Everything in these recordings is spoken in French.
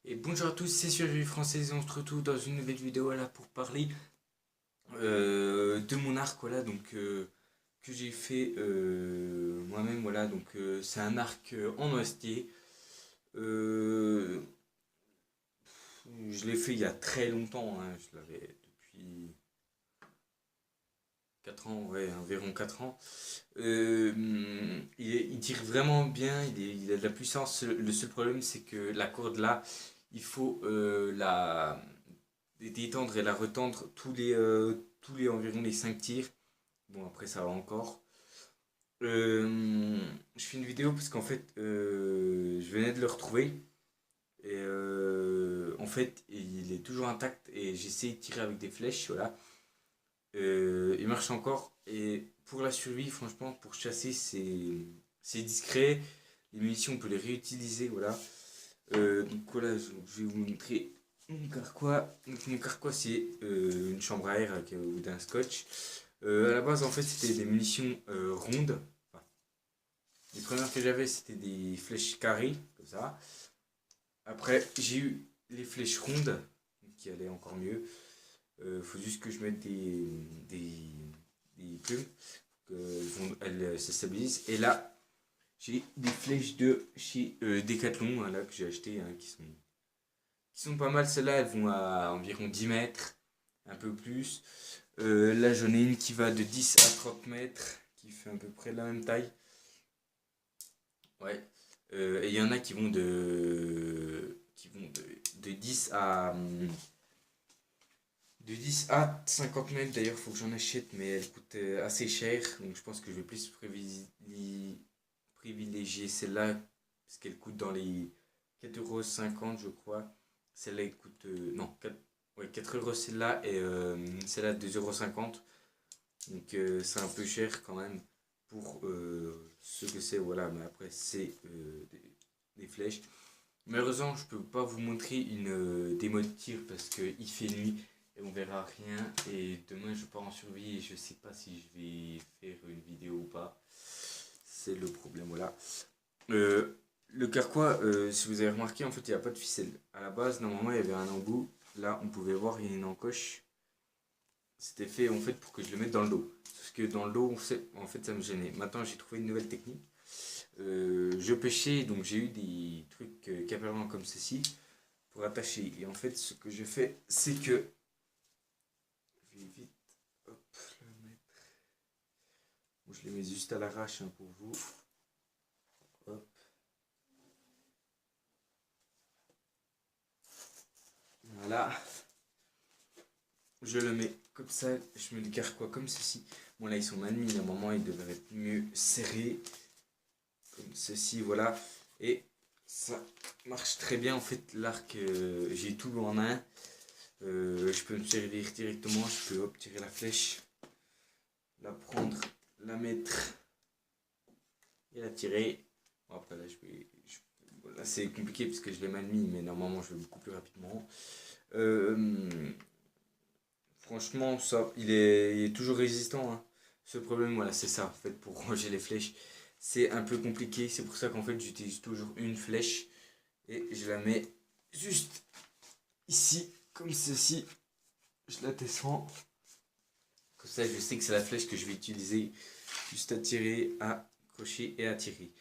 Et bonjour à tous, c'est Survie Française et on se retrouve dans une nouvelle vidéo là pour parler de mon arc voilà que j'ai fait moi-même voilà c'est un arc en noisetier. Euh, je l'ai fait il y a très longtemps, hein, je l'avais depuis 4 ans, ouais, environ 4 ans. Il tire vraiment bien, il a de la puissance. Le seul problème c'est que la corde là, il faut la détendre et la retendre tous les environ les 5 tirs. Bon, après, ça va encore. Je fais une vidéo parce qu'en fait, je venais de le retrouver. Et en fait, il est toujours intact et j'essaie de tirer avec des flèches. Voilà. Il marche encore. Et pour la survie, franchement, pour chasser, c'est discret. Les munitions, on peut les réutiliser. Voilà. Donc voilà, je vais vous montrer mon carquois. Donc mon carquois, c'est une chambre à air avec, ou d'un scotch. À la base, en fait, c'était des munitions rondes. Enfin, les premières que j'avais, c'était des flèches carrées, comme ça. Après, j'ai eu les flèches rondes, qui allaient encore mieux. Faut juste que je mette des plumes, qu'elles se stabilisent. Et là, j'ai des flèches de chez Decathlon, hein, là, que j'ai acheté, hein, qui sont pas mal. Celles-là, elles vont à environ 10 mètres, un peu plus. Là, j'en ai une qui va de 10 à 30 mètres, qui fait à peu près la même taille. Ouais. Et il y en a qui vont de 10 à 50 mètres. D'ailleurs, il faut que j'en achète, mais elles coûtent assez cher. Donc, je pense que je vais plus privilégier celle-là, parce qu'elle coûte dans les 4,50 € je crois. Celle-là, elle coûte. Non, 4, ouais, 4 € celle-là, et celle-là 2,50 €. Donc, c'est un peu cher quand même pour ce que c'est. Voilà, mais après, c'est des flèches. Malheureusement, je peux pas vous montrer une démo de tir parce qu'il fait nuit et on verra rien. Et demain, je pars en survie et je sais pas si je vais faire une vidéo ou pas. C'est le problème, voilà. Le carquois, si vous avez remarqué, en fait, il n'y a pas de ficelle. À la base, normalement, il y avait un embout. Là, on pouvait voir, il y a une encoche. C'était fait en fait pour que je le mette dans le dos. Parce que dans le dos, en fait, ça me gênait. Maintenant, j'ai trouvé une nouvelle technique. Je pêchais, donc j'ai eu des trucs capillaires comme ceci pour attacher. Et en fait, ce que je fais, c'est que je vais vite, hop, le mettre. Bon, je les mets juste à l'arrache, hein, pour vous. Hop, voilà. Je le mets comme ça, je mets le carquois comme ceci. Bon, là, ils sont mal mis, normalement, ils devraient être mieux serrés. Comme ceci, voilà. Et ça marche très bien. En fait, l'arc, j'ai tout en main. Je peux me servir directement. Je peux hop, tirer la flèche, la prendre, la mettre et la tirer. Bon, après, là, là, c'est compliqué parce que je l'ai mal mis, mais normalement, je vais beaucoup plus rapidement. Franchement, ça, il est toujours résistant, hein. Ce problème, voilà, c'est ça. En fait, pour ranger les flèches, c'est un peu compliqué. C'est pour ça qu'en fait, j'utilise toujours une flèche et je la mets juste ici, comme ceci. Je la descends. Comme ça, je sais que c'est la flèche que je vais utiliser juste à tirer, à crocher et à tirer.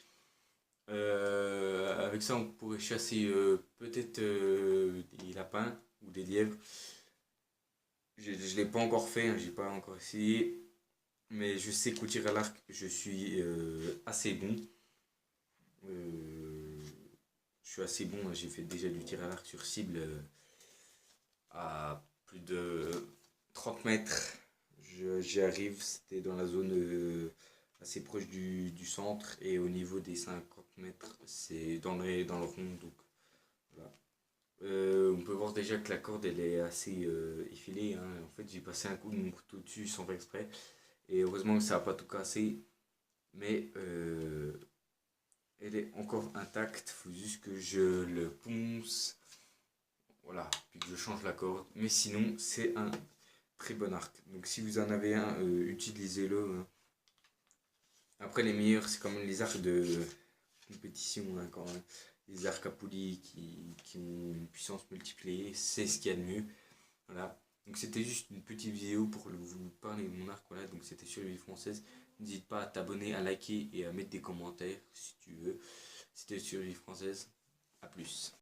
Avec ça, on pourrait chasser peut-être des lapins ou des lièvres. Je ne l'ai pas encore fait, hein, j'ai pas encore essayé. Mais je sais qu'au tir à l'arc, je suis assez bon. Euh, je suis assez bon, hein, j'ai fait déjà du tir à l'arc sur cible à plus de 30 mètres. J'y arrive, c'était dans la zone assez proche du centre. Et au niveau des 50 mètres, c'est dans le rond. Donc, voilà. On peut voir déjà que la corde elle est assez effilée, hein. En fait, j'ai passé un coup de mon couteau dessus sans faire exprès. Et heureusement que ça n'a pas tout cassé. Mais elle est encore intacte. Il faut juste que je le ponce. Voilà, puis que je change la corde. Mais sinon, c'est un très bon arc. Donc si vous en avez un, utilisez-le, hein. Après, les meilleurs, c'est quand même les arcs de compétition, hein, quand, les arcs à poulie qui ont une puissance multipliée, c'est ce qu'il y a de mieux. Voilà. Donc c'était juste une petite vidéo pour vous parler de mon arc. Voilà, donc c'était Survie française. N'hésite pas à t'abonner, à liker et à mettre des commentaires si tu veux. C'était Survie française. A plus.